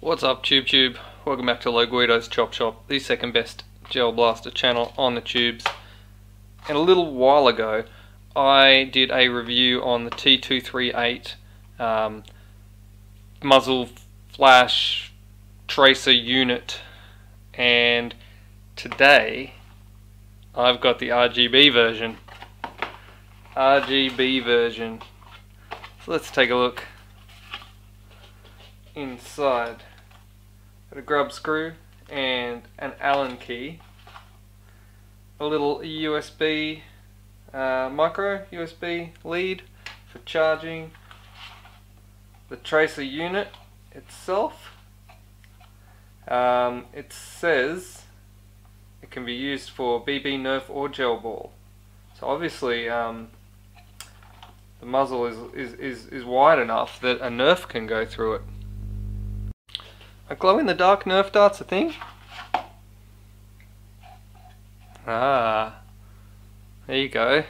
What's up, Tube? Welcome back to Guido's Chop Shop, the second best gel blaster channel on the tubes. And a little while ago I did a review on the T238 muzzle flash tracer unit, and today I've got the RGB version. So let's take a look inside. Got a grub screw and an Allen key, a little USB micro USB lead for charging, the tracer unit itself. It says it can be used for BB, Nerf or gel ball. So obviously the muzzle is wide enough that a Nerf can go through it. A glow-in-the-dark Nerf dart's a thing? Ah, there you go.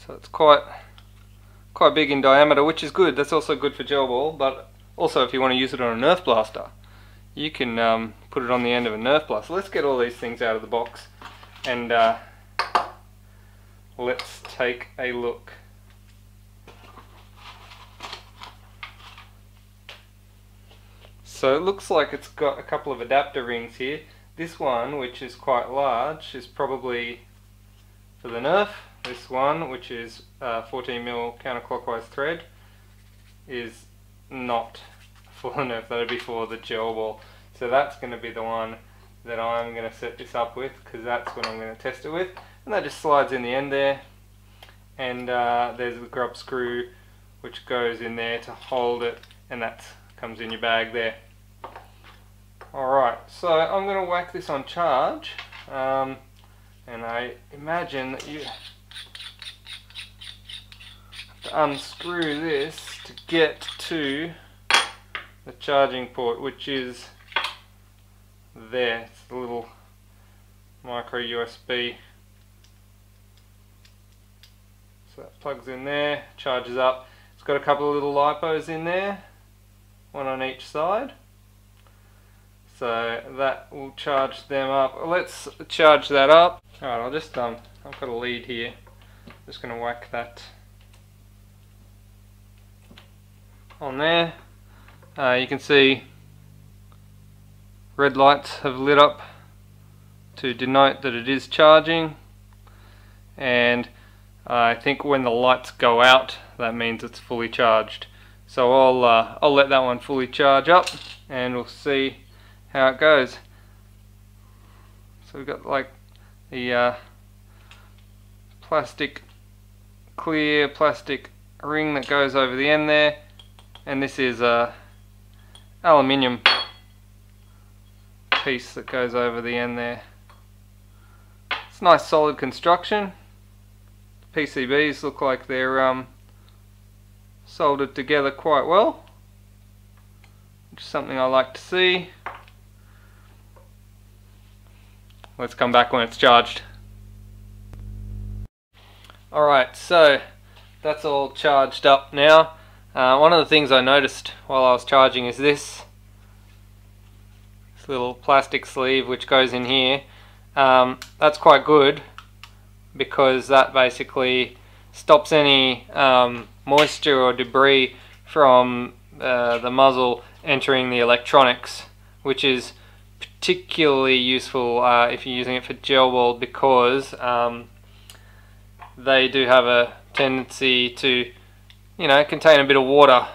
So it's quite big in diameter, which is good. That's also good for gel ball, but also if you want to use it on a Nerf blaster, you can put it on the end of a Nerf blaster. Let's get all these things out of the box and let's take a look. So it looks like it's got a couple of adapter rings here. This one, which is quite large, is probably for the Nerf. This one, which is 14mm counterclockwise thread, is not for the Nerf. That'd be for the gel ball. So that's going to be the one that I'm going to set this up with, because that's what I'm going to test it with. And that just slides in the end there. And there's the grub screw which goes in there to hold it, and that comes in your bag there. Alright, so I'm going to whack this on charge, and I imagine that you have to unscrew this to get to the charging port, which is there. It's a little micro USB. So that plugs in there, charges up. It's got a couple of little lipos in there, one on each side. So that will charge them up. Let's charge that up. Alright, I'll just I've got a lead here. Just gonna whack that on there. You can see red lights have lit up to denote that it is charging, and I think when the lights go out, that means it's fully charged. So I'll let that one fully charge up, and we'll see how it goes. So we've got like the clear plastic ring that goes over the end there, and this is a aluminium piece that goes over the end there. It's nice solid construction. The PCBs look like they're soldered together quite well, which is something I like to see. Let's come back when it's charged. Alright, so that's all charged up now. One of the things I noticed while I was charging is this little plastic sleeve which goes in here. That's quite good, because that basically stops any moisture or debris from the muzzle entering the electronics, which is particularly useful if you're using it for gel ball, because they do have a tendency to, you know, contain a bit of water.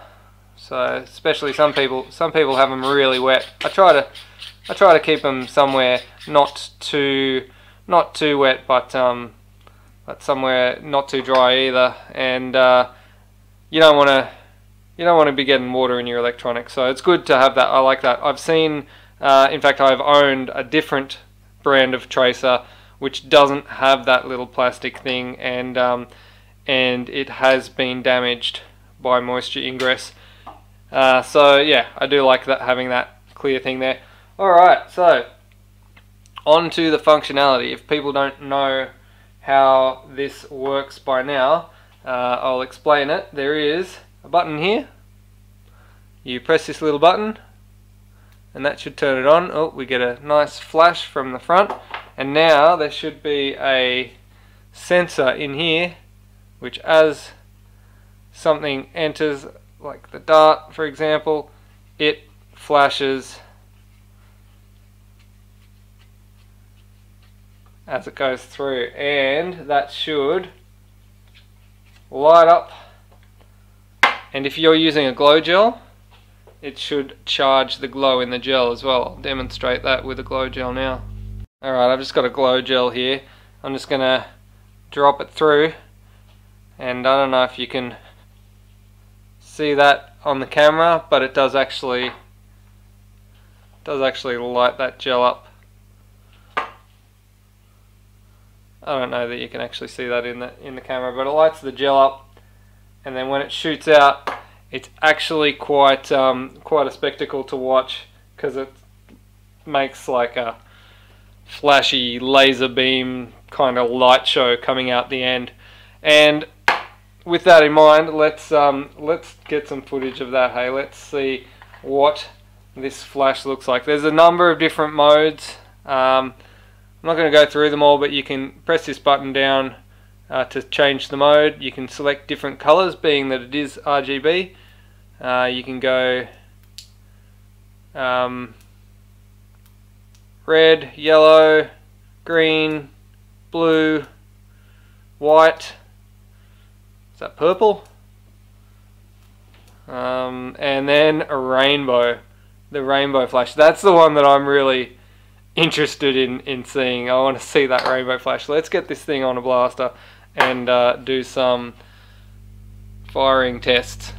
So especially some people have them really wet. I try to keep them somewhere not too wet, but somewhere not too dry either. And you don't want to be getting water in your electronics. So it's good to have that. I like that. I've seen. In fact, I've owned a different brand of tracer which doesn't have that little plastic thing, and it has been damaged by moisture ingress. So yeah, I do like that, having that clear thing there. Alright, so on to the functionality. If people don't know how this works by now, I'll explain it. There is a button here. you press this little button and that should turn it on. Oh, we get a nice flash from the front, and now there should be a sensor in here which, as something enters, like the dart for example, it flashes as it goes through, and that should light up. And if you're using a glow gel, it should charge the glow in the gel as well. I'll demonstrate that with a glow gel now. Alright, I've just got a glow gel here. I'm just going to drop it through, and I don't know if you can see that on the camera, but it does actually light that gel up. I don't know that you can actually see that in the camera, but it lights the gel up, and then when it shoots out, it's actually quite a spectacle to watch, because it makes like a flashy laser beam kind of light show coming out the end. And with that in mind, let's get some footage of that. Hey, let's see what this flash looks like. There's a number of different modes. I'm not going to go through them all, but you can press this button down to change the mode. You can select different colors, being that it is RGB. You can go red, yellow, green, blue, white. Is that purple? And then a rainbow. The rainbow flash. That's the one that I'm really interested in seeing. I want to see that rainbow flash. Let's get this thing on a blaster and do some firing tests.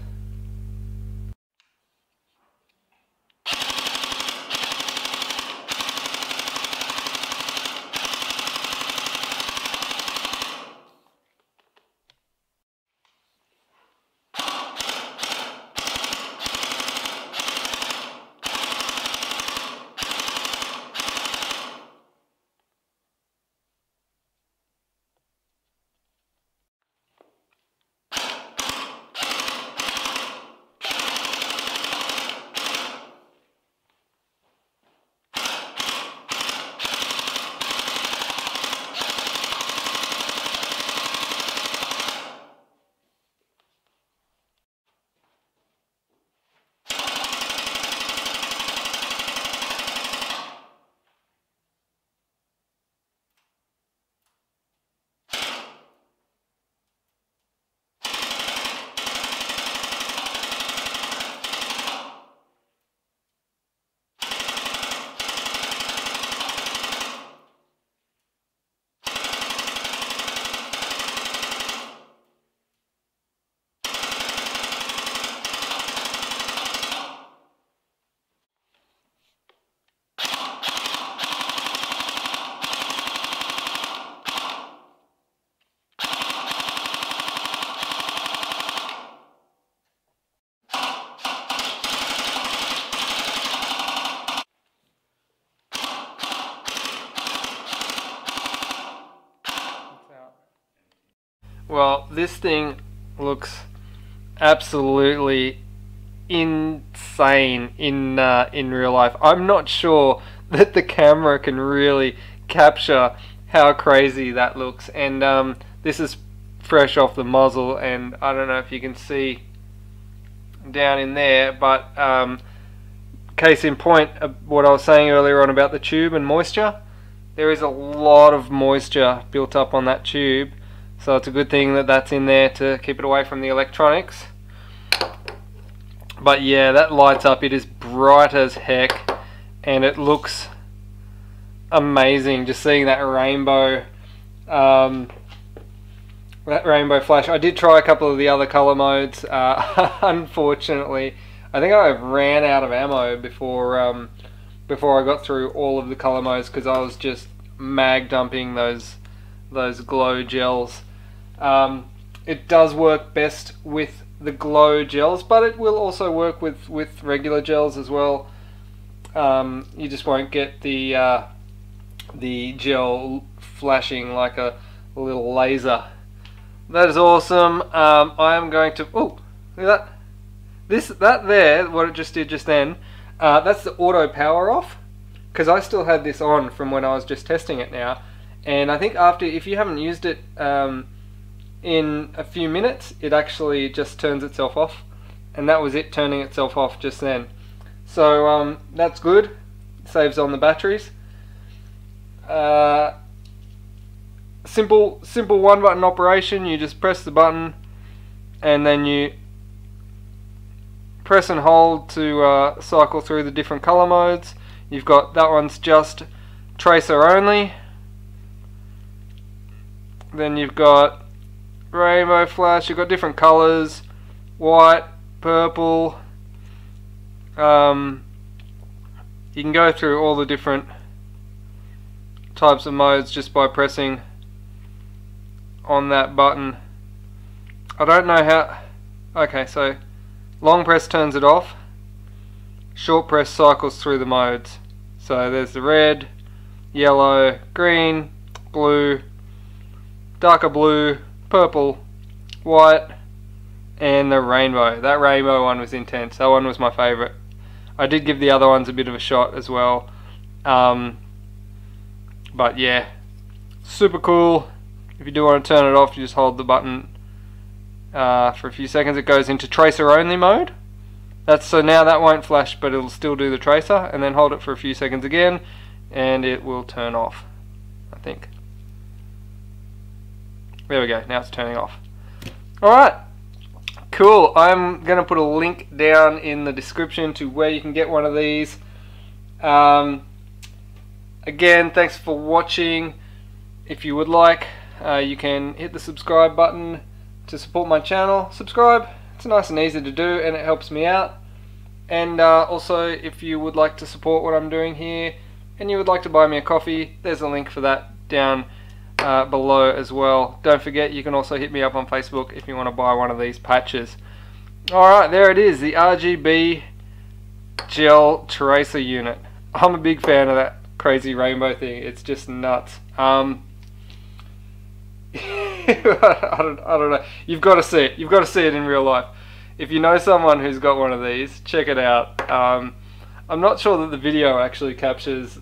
Well, this thing looks absolutely insane in real life. I'm not sure that the camera can really capture how crazy that looks. And this is fresh off the muzzle, and I don't know if you can see down in there, but case in point, what I was saying earlier on about the tube and moisture, there is a lot of moisture built up on that tube. So it's a good thing that that's in there to keep it away from the electronics. But yeah, that lights up. It is bright as heck, and it looks amazing. Just seeing that rainbow flash. I did try a couple of the other color modes. Unfortunately, I think I ran out of ammo before I got through all of the color modes, because I was just mag dumping those glow gels. It does work best with the glow gels, but it will also work with regular gels as well. You just won't get the gel flashing like a little laser. That is awesome. I am going to, oh, look at that. That there, what it just did just then, that's the auto power off, because I still had this on from when I was just testing it now, and I think if you haven't used it in a few minutes, it actually just turns itself off, and that was it turning itself off just then. So that's good, saves on the batteries. Simple one button operation. You just press the button and then you press and hold to cycle through the different color modes. You've got that one's just tracer only, then you've got rainbow flash, you've got different colors, white, purple. You can go through all the different types of modes just by pressing on that button. I don't know how. Okay, so long press turns it off, short press cycles through the modes. So there's the red, yellow, green, blue, darker blue, purple, white, and the rainbow. That rainbow one was intense. That one was my favourite. I did give the other ones a bit of a shot as well. But yeah, super cool. If you do want to turn it off, you just hold the button for a few seconds. It goes into tracer only mode. So now that won't flash, but it'll still do the tracer, and then hold it for a few seconds again and it will turn off, I think. There we go, now it's turning off. Alright, cool. I'm going to put a link down in the description to where you can get one of these. Again, thanks for watching. If you would like, you can hit the subscribe button to support my channel. Subscribe, it's nice and easy to do and it helps me out. And also, if you would like to support what I'm doing here and you would like to buy me a coffee, there's a link for that down below as well. Don't forget, you can also hit me up on Facebook if you want to buy one of these patches. Alright, there it is, the RGB gel tracer unit. I'm a big fan of that crazy rainbow thing. It's just nuts. I don't know. You've got to see it. You've got to see it in real life. If you know someone who's got one of these, check it out. I'm not sure that the video actually captures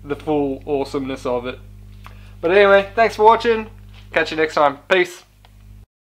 the full awesomeness of it. But anyway, thanks for watching. Catch you next time. Peace.